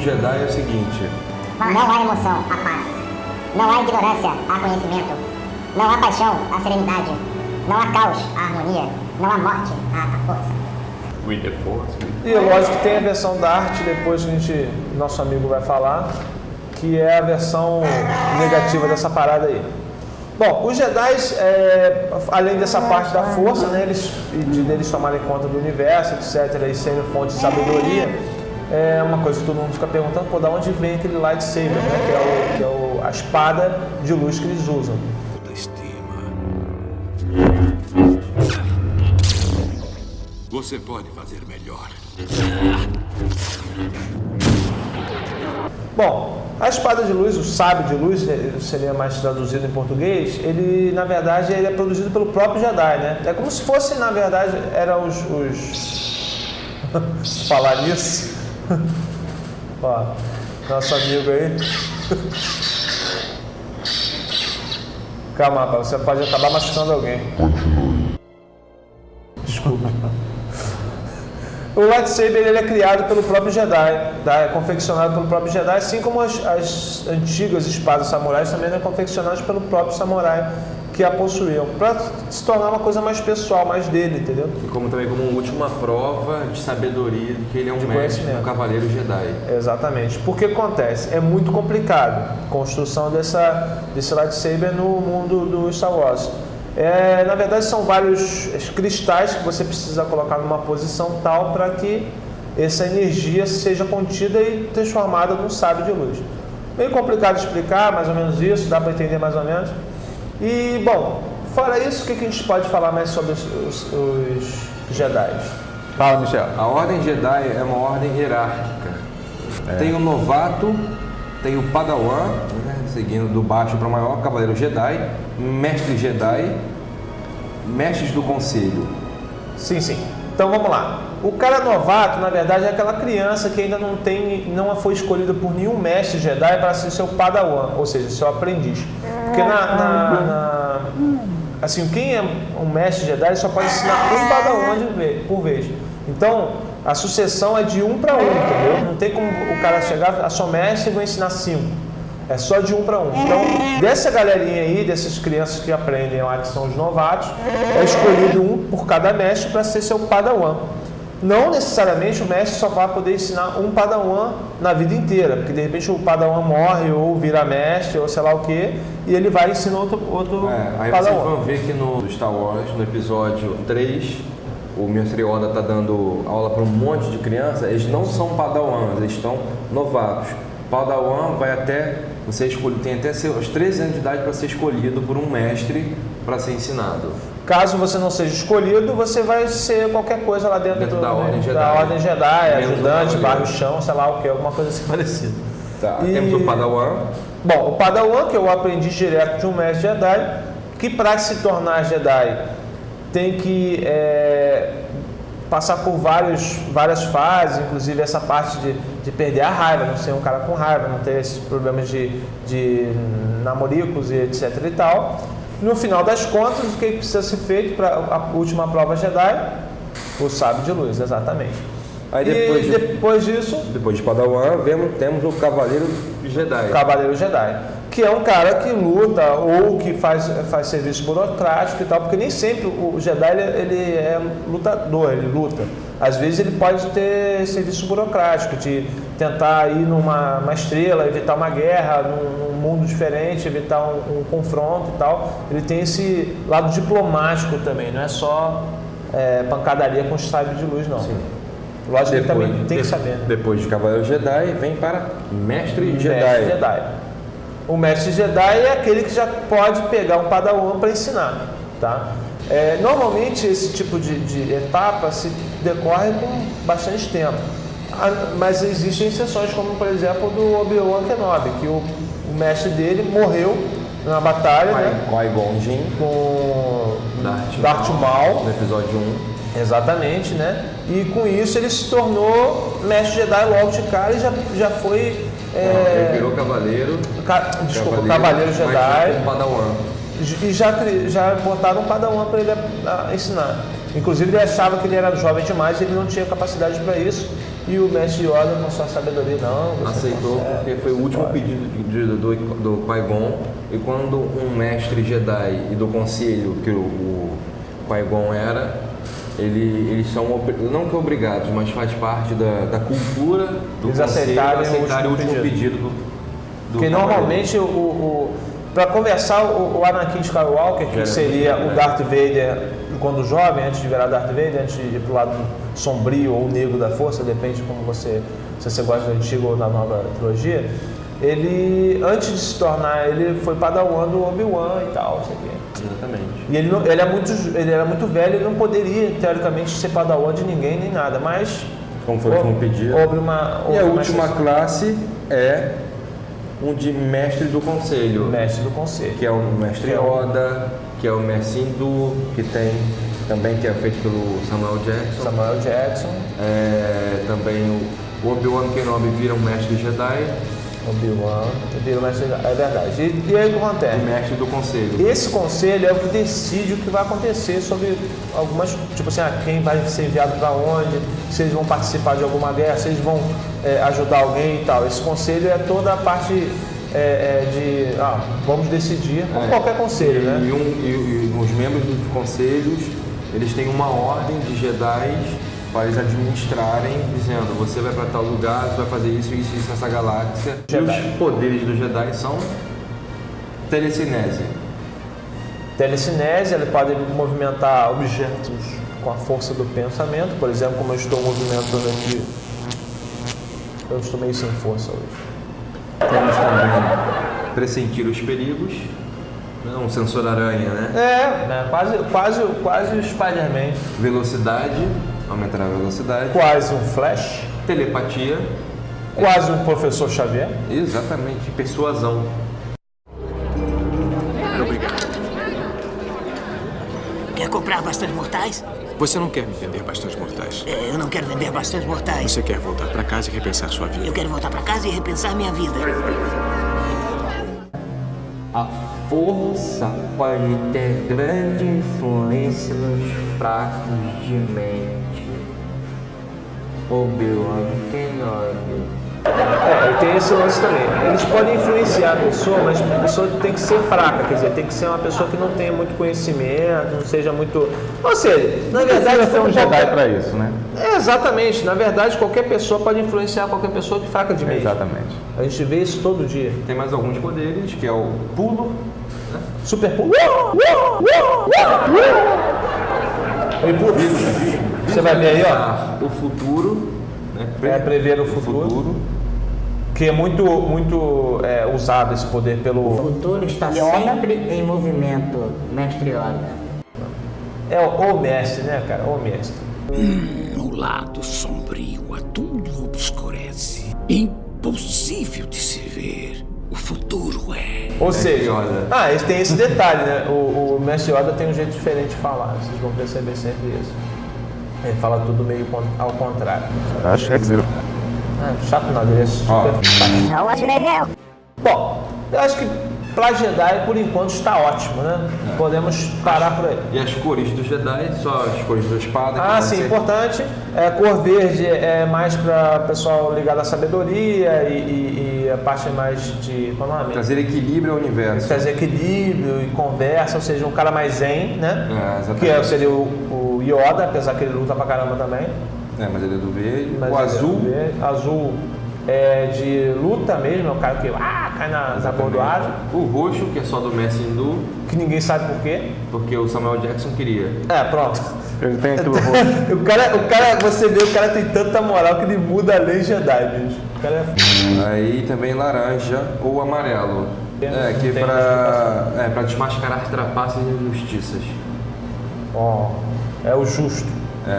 Jedi é o seguinte: não há emoção, há paz. Não há ignorância, há conhecimento. Não há paixão, há serenidade. Não há caos, há harmonia. Não há morte, há força. With the Force. E lógico que tem a versão da arte, depois nosso amigo vai falar, que é a versão negativa dessa parada aí. Bom, os Jedi, além dessa parte da força, né, deles tomarem conta do universo, etc., e serem fonte de sabedoria, é uma coisa que todo mundo fica perguntando, pô, da onde vem aquele lightsaber, né, que é a espada de luz que eles usam. Você pode fazer melhor. Bom, a espada de luz, o sábio de luz, seria mais traduzido em português, ele, na verdade, ele é produzido pelo próprio Jedi, né? É como se fosse, na verdade, eram os... falar nisso. Ó, nosso amigo aí. Calma, rapaz, você pode acabar machucando alguém. Desculpa. O lightsaber ele é criado pelo próprio Jedi, é confeccionado pelo próprio Jedi, assim como as antigas espadas samurais também eram confeccionadas pelo próprio samurai que a possuíam, para se tornar uma coisa mais pessoal, mais dele, entendeu? E como também como última prova de sabedoria de que ele é um mestre, um cavaleiro Jedi. Exatamente. Porque acontece, é muito complicado a construção desse lightsaber no mundo do Star Wars. Na verdade são vários cristais que você precisa colocar numa posição tal para que essa energia seja contida e transformada num sábio de luz. Meio complicado de explicar, mais ou menos isso, dá para entender mais ou menos. E, bom, fora isso, o que a gente pode falar mais sobre os Jedi? Fala, Michel. A Ordem Jedi é uma ordem hierárquica. Tem o novato, tem o Padawan, né, seguindo do baixo para o maior, Cavaleiro Jedi, Mestre Jedi, Mestres do Conselho. Sim, sim. Então vamos lá. O cara novato, na verdade, é aquela criança que ainda não foi escolhida por nenhum mestre Jedi para ser seu Padawan, ou seja, seu aprendiz. Porque assim, quem é um mestre Jedi só pode ensinar um Padawan por vez. Então, a sucessão é de 1 para 1, entendeu? Não tem como o cara chegar, sou mestre e vou ensinar 5. É só de 1 para 1. Então, dessa galerinha aí, dessas crianças que aprendem lá, que são os novatos, é escolhido um por cada mestre para ser seu Padawan. Não necessariamente o mestre só vai poder ensinar um Padawan na vida inteira, porque de repente o Padawan morre ou vira mestre ou sei lá o que, e ele vai ensinar outro aí Padawan. Vocês vão ver que no Star Wars, no episódio 3, o Mestre Yoda está dando aula para um monte de crianças, eles não são Padawans, eles estão novatos. Padawan vai até, tem até os 13 anos de idade para ser escolhido por um mestre para ser ensinado. Caso você não seja escolhido, você vai ser qualquer coisa lá dentro da Ordem Jedi. Da Ordem Jedi, ajudante, barro-chão, sei lá o que, alguma coisa assim parecida. Tá, temos o Padawan. Bom, o Padawan, que é o aprendiz direto de um mestre Jedi, que para se tornar Jedi tem que passar por várias fases, inclusive essa parte de perder a raiva, não ser um cara com raiva, não ter esses problemas de namoricos e etc e tal. No final das contas, o que precisa ser feito para a última prova Jedi? O sábio de luz, exatamente. Aí depois disso... Depois de Padawan, temos o Cavaleiro Jedi. Cavaleiro Jedi, que é um cara que luta ou que faz serviço burocrático e tal, porque nem sempre o Jedi ele é lutador, ele luta. Às vezes ele pode ter serviço burocrático, de tentar ir numa estrela, evitar uma guerra, num mundo diferente, evitar um confronto e tal. Ele tem esse lado diplomático também, não é só pancadaria com sábio de luz, não. Sim. Lógico que também tem que saber. Depois de Cavaleiro Jedi, vem para Mestre Jedi. Mestre Jedi. O Mestre Jedi é aquele que já pode pegar um Padawan para ensinar, tá? Normalmente esse tipo de etapa se decorre com bastante tempo, mas existem exceções, como por exemplo do Obi-Wan Kenobi, que o mestre dele morreu na batalha, né? Qui-Gon Jinn com Darth Maul no episódio 1. Exatamente, né? E com isso ele se tornou Mestre Jedi logo de cara e já foi... ele virou Cavaleiro. Cavaleiro Jedi. Um Padawan. E já botaram um Padawan para ele ensinar. Inclusive ele achava que ele era jovem demais e ele não tinha capacidade para isso. E o mestre Yoda, com sua sabedoria, não, você Aceitou consegue, porque foi o último pode. pedido do Qui-Gon. E quando um mestre Jedi e do conselho que o Qui-Gon era, eles são, não que obrigados, mas faz parte da cultura do Eles conselho aceitarem o último pedido do Porque cavaleiro. normalmente, para conversar, o Anakin Skywalker, que seria o Darth Vader quando jovem, antes de virar Darth Vader, antes de ir pro lado sombrio ou negro da força, depende de como se você gosta do antigo ou da nova trilogia, ele, antes de se tornar, ele foi padawan do Obi-Wan e tal, não sei o quê. Exatamente. E ele era muito velho, ele não poderia, teoricamente, ser padawan de ninguém nem nada, mas Como foi o último pedido. houve uma... E a houve uma última exceção. classe é um de mestre do conselho, Mestre do conselho. que é o mestre Yoda, que é o mestre Hindu, que tem também, que é feito pelo Samuel Jackson. Samuel Jackson, Também o Obi-Wan Kenobi vira um mestre Jedi Obi-Wan, vira o mestre, é verdade. E aí o que e acontece? mestre do conselho. Esse conselho é o que decide o que vai acontecer sobre algumas, tipo assim, quem vai ser enviado para onde, se eles vão participar de alguma guerra, se eles vão ajudar alguém e tal. Esse conselho é toda a parte de, vamos decidir, como qualquer conselho, né? E os membros dos conselhos, eles têm uma ordem de Jedi para eles administrarem, dizendo, você vai para tal lugar, você vai fazer isso, isso, isso nessa galáxia. Jedi. E os poderes do Jedi são telecinese. Telecinese, ele pode movimentar objetos com a força do pensamento, por exemplo, como eu estou movimentando aqui. Eu estou meio sem força hoje. Temos também pressentir os perigos, um sensor aranha, né? Quase o Spider-Man. Velocidade, aumentar a velocidade. Quase um Flash. Telepatia, Quase um Professor Xavier. exatamente, persuasão. Quer comprar bastante mortais? Você não quer me vender bastões mortais. Eu não quero vender bastante mortais. Você quer voltar para casa e repensar sua vida. Eu quero voltar pra casa e repensar minha vida. A força pode ter grande influência nos fracos de mente. Obi-Wan Kenobi. E tem esse lance também. Eles podem influenciar a pessoa, mas a pessoa tem que ser fraca, quer dizer, tem que ser uma pessoa que não tenha muito conhecimento, não seja muito. Ou seja, na verdade. Ser um Jedi para isso, né? Exatamente, na verdade, qualquer pessoa pode influenciar qualquer pessoa de fraca de mente. Exatamente. A gente vê isso todo dia. Tem mais alguns poderes, que é o pulo, Super pulo. Ele pula. Você vai ver aí, ó. o futuro, né? Prever o futuro. Que é muito usado esse poder O pelo. futuro está sempre em movimento, mestre Yoda. É o mestre, né, cara? O mestre. No lado sombrio, a tudo obscurece. Impossível de se ver. O futuro é. Ou seja, Yoda. eles têm esse detalhe, né? O mestre Yoda tem um jeito diferente de falar, vocês vão perceber sempre isso. Ele fala tudo meio ao contrário. Acho que é dizer. Chato nada, ele é super. Bom, eu acho que pra Jedi, por enquanto, está ótimo, né? Podemos parar por aí. E as cores do Jedi, só as cores da espada. que podem Sim, ser- importante. Cor verde é mais para pessoal ligado à sabedoria e a parte mais de. Qual é o nome? Trazer equilíbrio ao universo. Trazer equilíbrio e conversa, ou seja, um cara mais zen, né? Exatamente. Seria o Yoda, apesar que ele luta pra caramba também. Mas ele é do verde. Mas O ele é azul, verde. Azul é de luta mesmo, é o cara que cai na bordoada, o roxo, que é só do Mestre Hindu, que ninguém sabe por quê. porque o Samuel Jackson queria. Pronto. Ele tem aquilo roxo. O cara, você vê, o cara tem tanta moral que ele muda a lei Jedi, bicho. O cara é Aí também laranja ou amarelo. Que Tem pra desmascarar trapaças e injustiças. é o justo.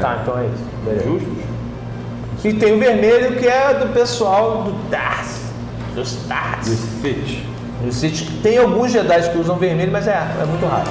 Tá, então é isso. Beleza. Justos? E tem o vermelho, que é do pessoal do Darth. Dos Darth. Esse fit. Tem alguns Jedi que usam vermelho, mas é muito raro.